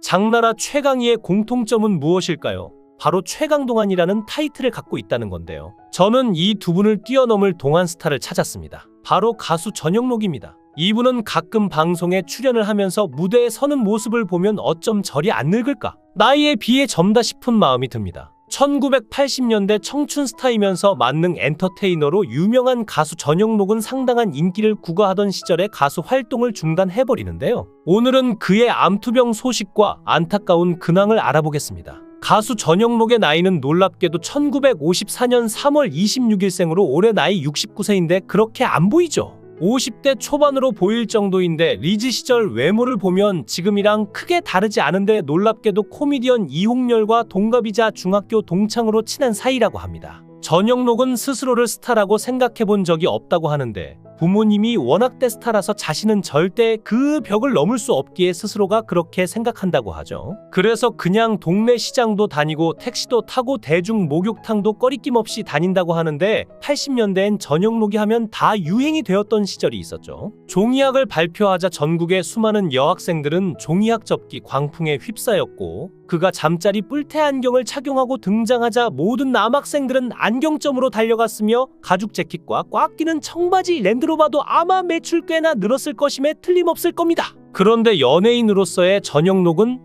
장나라 최강희의 공통점은 무엇일까요? 바로 최강동안이라는 타이틀을 갖고 있다는 건데요. 저는 이 두 분을 뛰어넘을 동안 스타를 찾았습니다. 바로 가수 전영록입니다. 이분은 가끔 방송에 출연을 하면서 무대에 서는 모습을 보면 어쩜 저리 안 늙을까? 나이에 비해 젊다 싶은 마음이 듭니다. 1980년대 청춘 스타이면서 만능 엔터테이너로 유명한 가수 전영록은 상당한 인기를 구가하던 시절에 가수 활동을 중단해버리는데요. 오늘은 그의 암투병 소식과 안타까운 근황을 알아보겠습니다. 가수 전영록의 나이는 놀랍게도 1954년 3월 26일생으로 올해 나이 69세인데 그렇게 안 보이죠? 50대 초반으로 보일 정도인데 리즈 시절 외모를 보면 지금이랑 크게 다르지 않은데 놀랍게도 코미디언 이홍렬과 동갑이자 중학교 동창으로 친한 사이라고 합니다. 전영록은 스스로를 스타라고 생각해본 적이 없다고 하는데 부모님이 워낙 대스타라서 자신은 절대 그 벽을 넘을 수 없기에 스스로가 그렇게 생각한다고 하죠. 그래서 그냥 동네 시장도 다니고 택시도 타고 대중 목욕탕도 꺼리낌 없이 다닌다고 하는데 80년대엔 전영록이 하면 다 유행이 되었던 시절이 있었죠. 종이학을 발표하자 전국의 수많은 여학생들은 종이학 접기 광풍에 휩싸였고 그가 잠자리 뿔테 안경을 착용하고 등장하자 모든 남학생들은 안경점으로 달려갔으며 가죽 재킷과 꽉 끼는 청바지 랜드로 봐도 아마 매출 꽤나 늘었을 것임에 틀림없을 겁니다. 그런데 연예인으로서의 전영록은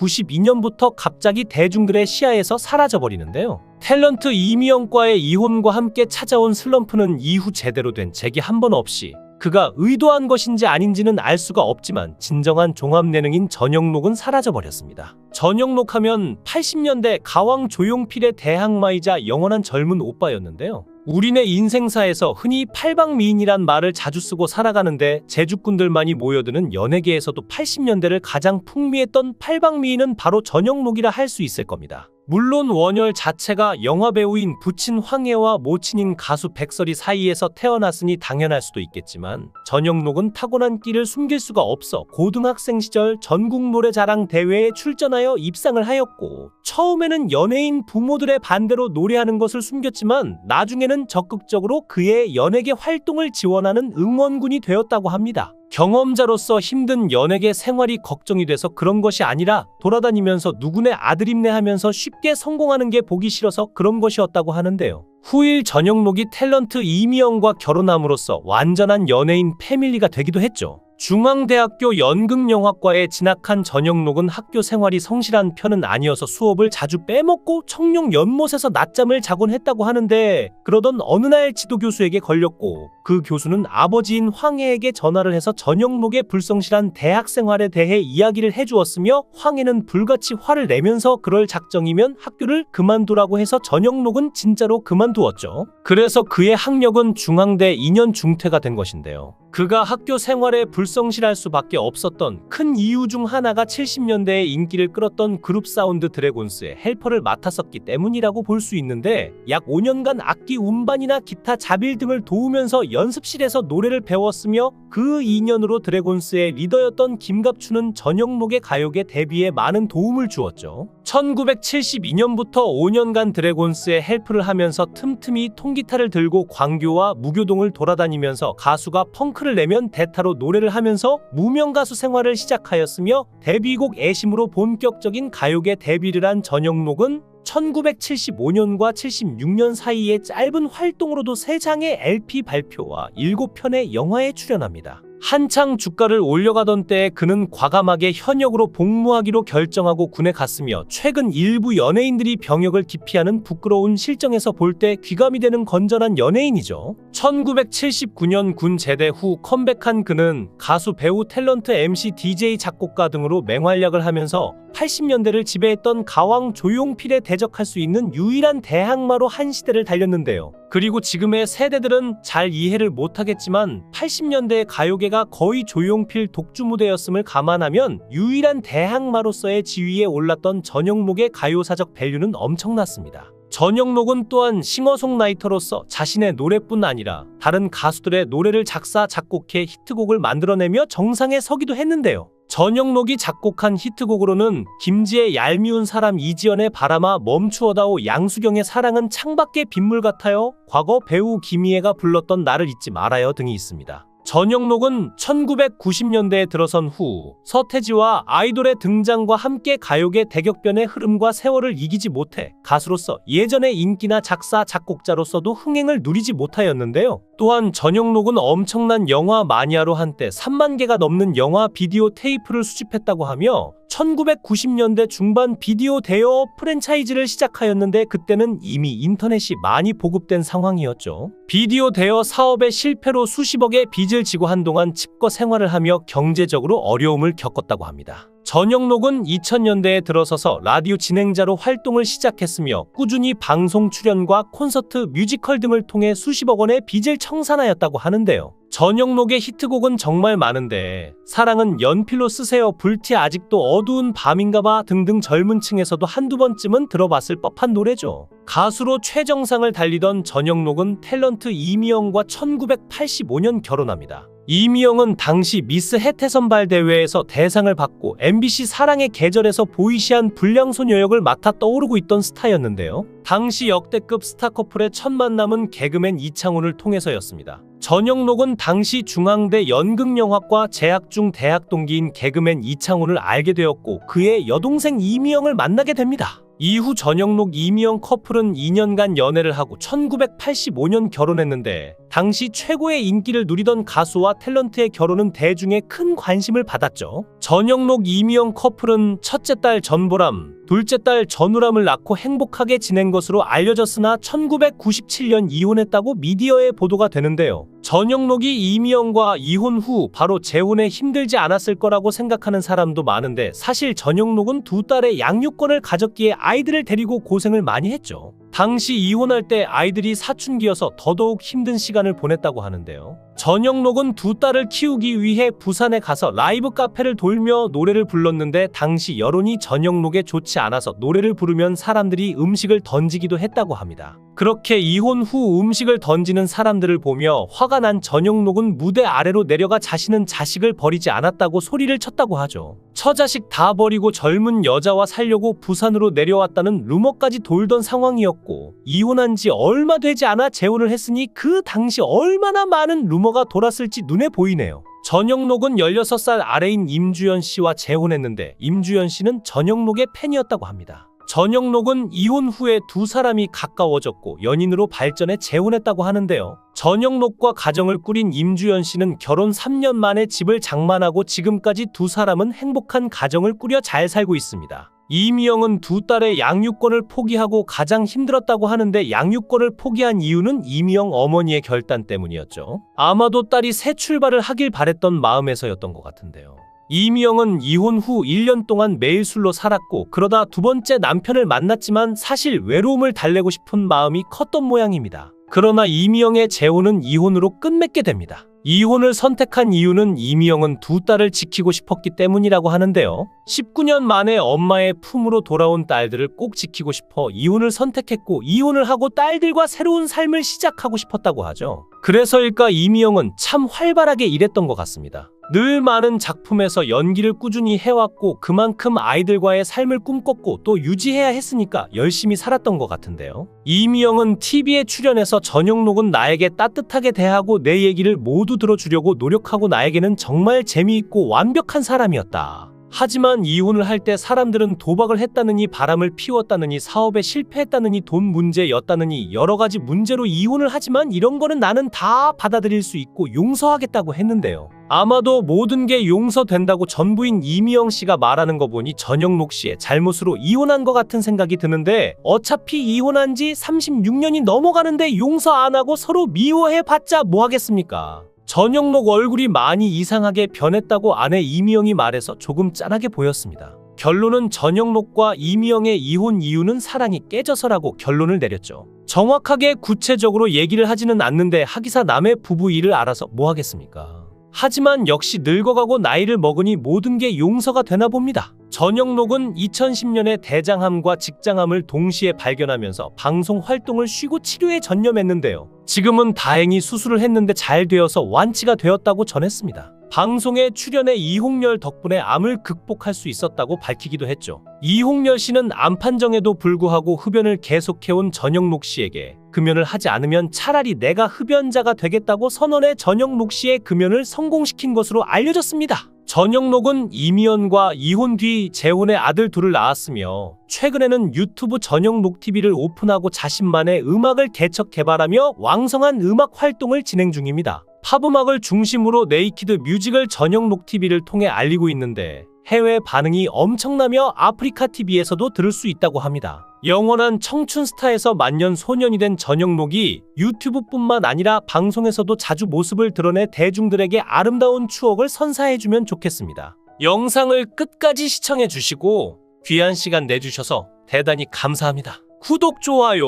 1992년부터 갑자기 대중들의 시야에서 사라져버리는데요. 탤런트 이미영과의 이혼과 함께 찾아온 슬럼프는 이후 제대로 된 재기 한 번 없이 그가 의도한 것인지 아닌지는 알 수가 없지만 진정한 종합예능인 전영록은 사라져버렸습니다. 전영록 하면 80년대 가왕 조용필의 대항마이자 영원한 젊은 오빠였는데요. 우리네 인생사에서 흔히 팔방미인이란 말을 자주 쓰고 살아가는데 제주꾼들만이 모여드는 연예계에서도 80년대를 가장 풍미했던 팔방미인은 바로 전영록이라 할 수 있을 겁니다. 물론 원열 자체가 영화배우인 부친 황혜와 모친인 가수 백설이 사이에서 태어났으니 당연할 수도 있겠지만 전영록은 타고난 끼를 숨길 수가 없어 고등학생 시절 전국 노래자랑 대회에 출전하여 입상을 하였고 처음에는 연예인 부모들의 반대로 노래하는 것을 숨겼지만 나중에는 적극적으로 그의 연예계 활동을 지원하는 응원군이 되었다고 합니다. 경험자로서 힘든 연예계 생활이 걱정이 돼서 그런 것이 아니라 돌아다니면서 누구네 아들임네 하면서 쉽게 성공하는 게 보기 싫어서 그런 것이었다고 하는데요. 후일 전영록이 탤런트 이미영과 결혼함으로써 완전한 연예인 패밀리가 되기도 했죠. 중앙대학교 연극영화과에 진학한 전영록은 학교 생활이 성실한 편은 아니어서 수업을 자주 빼먹고 청룡 연못에서 낮잠을 자곤 했다고 하는데 그러던 어느 날 지도교수에게 걸렸고 그 교수는 아버지인 황혜에게 전화를 해서 전영록의 불성실한 대학 생활에 대해 이야기를 해주었으며 황혜는 불같이 화를 내면서 그럴 작정이면 학교를 그만두라고 해서 전영록은 진짜로 그만두었죠. 그래서 그의 학력은 중앙대 2년 중퇴가 된 것인데요. 그가 학교 생활에 불성실할 수밖에 없었던 큰 이유 중 하나가 70년대에 인기를 끌었던 그룹 사운드 드래곤스의 헬퍼를 맡았었기 때문이라고 볼 수 있는데 약 5년간 악기 운반이나 기타 자빌 등을 도우면서 연습실에서 노래를 배웠으며 그 2년으로 드래곤스의 리더였던 김갑춘은 전영록의 가요계 데뷔에 많은 도움을 주었죠. 1972년부터 5년간 드래곤스의 헬프를 하면서 틈틈이 통기타를 들고 광교와 무교동을 돌아다니면서 가수가 펑크를 내면 대타로 노래를 하면서 무명 가수 생활을 시작하였으며 데뷔곡 애심으로 본격적인 가요계 데뷔를 한 전영록은 1975년과 76년 사이의 짧은 활동으로도 3장의 LP 발표와 7편의 영화에 출연합니다. 한창 주가를 올려가던 때에 그는 과감하게 현역으로 복무하기로 결정하고 군에 갔으며 최근 일부 연예인들이 병역을 기피하는 부끄러운 실정에서 볼 때 귀감이 되는 건전한 연예인이죠. 1979년 군 제대 후 컴백한 그는 가수, 배우, 탤런트, MC, DJ, 작곡가 등으로 맹활약을 하면서 80년대를 지배했던 가왕 조용필에 대적할 수 있는 유일한 대항마로 한 시대를 달렸는데요. 그리고 지금의 세대들은 잘 이해를 못하겠지만 80년대의 가요계가 거의 조용필 독주 무대였음을 감안하면 유일한 대항마로서의 지위에 올랐던 전영록의 가요사적 밸류는 엄청났습니다. 전영록은 또한 싱어송라이터로서 자신의 노래뿐 아니라 다른 가수들의 노래를 작사, 작곡해 히트곡을 만들어내며 정상에 서기도 했는데요. 전영록이 작곡한 히트곡으로는 김지의 얄미운 사람, 이지연의 바람아, 멈추어다오, 양수경의 사랑은 창밖의 빗물 같아요, 과거 배우 김희애가 불렀던 나를 잊지 말아요 등이 있습니다. 전영록은 1990년대에 들어선 후 서태지와 아이돌의 등장과 함께 가요계 대격변의 흐름과 세월을 이기지 못해 가수로서 예전의 인기나 작사, 작곡자로서도 흥행을 누리지 못하였는데요. 또한 전영록은 엄청난 영화 마니아로 한때 3만 개가 넘는 영화 비디오 테이프를 수집했다고 하며 1990년대 중반 비디오 대여 프랜차이즈를 시작하였는데 그때는 이미 인터넷이 많이 보급된 상황이었죠. 비디오 대여 사업의 실패로 수십억의 빚을 지고 한동안 칩거 생활을 하며 경제적으로 어려움을 겪었다고 합니다. 전영록은 2000년대에 들어서서 라디오 진행자로 활동을 시작했으며 꾸준히 방송 출연과 콘서트, 뮤지컬 등을 통해 수십억 원의 빚을 청산하였다고 하는데요. 전영록의 히트곡은 정말 많은데 사랑은 연필로 쓰세요, 불티, 아직도 어두운 밤인가봐 등등 젊은 층에서도 한두 번쯤은 들어봤을 법한 노래죠. 가수로 최정상을 달리던 전영록은 탤런트 이미영과 1985년 결혼합니다. 이미영은 당시 미스 해태선발 대회에서 대상을 받고 MBC 사랑의 계절에서 보이시한 불량소녀 역을 맡아 떠오르고 있던 스타였는데요. 당시 역대급 스타 커플의 첫 만남은 개그맨 이창훈을 통해서였습니다. 전영록은 당시 중앙대 연극영화과 재학 중 대학 동기인 개그맨 이창훈을 알게 되었고 그의 여동생 이미영을 만나게 됩니다. 이후 전영록 이미영 커플은 2년간 연애를 하고 1985년 결혼했는데 당시 최고의 인기를 누리던 가수와 탤런트의 결혼은 대중의 큰 관심을 받았죠. 전영록 이미영 커플은 첫째 딸 전보람, 둘째 딸 전우람을 낳고 행복하게 지낸 것으로 알려졌으나 1997년 이혼했다고 미디어에 보도가 되는데요. 전영록이 이미영과 이혼 후 바로 재혼에 힘들지 않았을 거라고 생각하는 사람도 많은데 사실 전영록은 두 딸의 양육권을 가졌기에 아이들을 데리고 고생을 많이 했죠. 당시 이혼할 때 아이들이 사춘기여서 더더욱 힘든 시간을 보냈다고 하는데요. 전영록은 두 딸을 키우기 위해 부산에 가서 라이브 카페를 돌며 노래를 불렀는데 당시 여론이 전영록에 좋지 않아서 노래를 부르면 사람들이 음식을 던지기도 했다고 합니다. 그렇게 이혼 후 음식을 던지는 사람들을 보며 화가 난 전영록은 무대 아래로 내려가 자신은 자식을 버리지 않았다고 소리를 쳤다고 하죠. 처자식 다 버리고 젊은 여자와 살려고 부산으로 내려왔다는 루머까지 돌던 상황이었고 이혼한 지 얼마 되지 않아 재혼을 했으니 그 당시 얼마나 많은 루머가 돌았을지 눈에 보이네요. 전영록은 16살 아래인 임주연 씨와 재혼했는데 임주연 씨는 전영록의 팬이었다고 합니다. 전영록은 이혼 후에 두 사람이 가까워졌고 연인으로 발전해 재혼했다고 하는데요. 전영록과 가정을 꾸린 임주연 씨는 결혼 3년 만에 집을 장만하고 지금까지 두 사람은 행복한 가정을 꾸려 잘 살고 있습니다. 이미영은 두 딸의 양육권을 포기하고 가장 힘들었다고 하는데 양육권을 포기한 이유는 이미영 어머니의 결단 때문이었죠. 아마도 딸이 새 출발을 하길 바랬던 마음에서였던 것 같은데요. 이미영은 이혼 후 1년 동안 매일 술로 살았고 그러다 두 번째 남편을 만났지만 사실 외로움을 달래고 싶은 마음이 컸던 모양입니다. 그러나 이미영의 재혼은 이혼으로 끝맺게 됩니다. 이혼을 선택한 이유는 이미영은 두 딸을 지키고 싶었기 때문이라고 하는데요. 19년 만에 엄마의 품으로 돌아온 딸들을 꼭 지키고 싶어 이혼을 선택했고 이혼을 하고 딸들과 새로운 삶을 시작하고 싶었다고 하죠. 그래서일까 이미영은 참 활발하게 일했던 것 같습니다. 늘 많은 작품에서 연기를 꾸준히 해왔고 그만큼 아이들과의 삶을 꿈꿨고 또 유지해야 했으니까 열심히 살았던 것 같은데요. 이미영은 TV에 출연해서 전영록은 나에게 따뜻하게 대하고 내 얘기를 모두 들어주려고 노력하고 나에게는 정말 재미있고 완벽한 사람이었다. 하지만 이혼을 할 때 사람들은 도박을 했다느니 바람을 피웠다느니 사업에 실패했다느니 돈 문제였다느니 여러 가지 문제로 이혼을 하지만 이런 거는 나는 다 받아들일 수 있고 용서하겠다고 했는데요. 아마도 모든 게 용서된다고 전부인 이미영 씨가 말하는 거 보니 전영록 씨의 잘못으로 이혼한 것 같은 생각이 드는데 어차피 이혼한 지 36년이 넘어가는데 용서 안 하고 서로 미워해봤자 뭐 하겠습니까? 전영록 얼굴이 많이 이상하게 변했다고 아내 이미영이 말해서 조금 짠하게 보였습니다. 결론은 전영록과 이미영의 이혼 이유는 사랑이 깨져서라고 결론을 내렸죠. 정확하게 구체적으로 얘기를 하지는 않는데 하기사 남의 부부 일을 알아서 뭐 하겠습니까? 하지만 역시 늙어가고 나이를 먹으니 모든 게 용서가 되나 봅니다. 전영록은 2010년에 대장암과 직장암을 동시에 발견하면서 방송 활동을 쉬고 치료에 전념했는데요. 지금은 다행히 수술을 했는데 잘 되어서 완치가 되었다고 전했습니다. 방송에 출연해 이홍렬 덕분에 암을 극복할 수 있었다고 밝히기도 했죠. 이홍렬 씨는 암 판정에도 불구하고 흡연을 계속해온 전영록 씨에게 금연을 하지 않으면 차라리 내가 흡연자가 되겠다고 선언해 전영록 씨의 금연을 성공시킨 것으로 알려졌습니다. 전영록은 이미연과 이혼 뒤 재혼의 아들 둘을 낳았으며 최근에는 유튜브 전영록TV를 오픈하고 자신만의 음악을 개척 개발하며 왕성한 음악 활동을 진행 중입니다. 팝음악을 중심으로 네이키드 뮤직을 전영록TV를 통해 알리고 있는데 해외 반응이 엄청나며 아프리카 TV에서도 들을 수 있다고 합니다. 영원한 청춘 스타에서 만년 소년이 된 전영록이 유튜브뿐만 아니라 방송에서도 자주 모습을 드러내 대중들에게 아름다운 추억을 선사해주면 좋겠습니다. 영상을 끝까지 시청해주시고 귀한 시간 내주셔서 대단히 감사합니다. 구독, 좋아요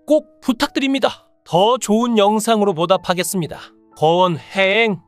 꼭 부탁드립니다. 더 좋은 영상으로 보답하겠습니다. 권행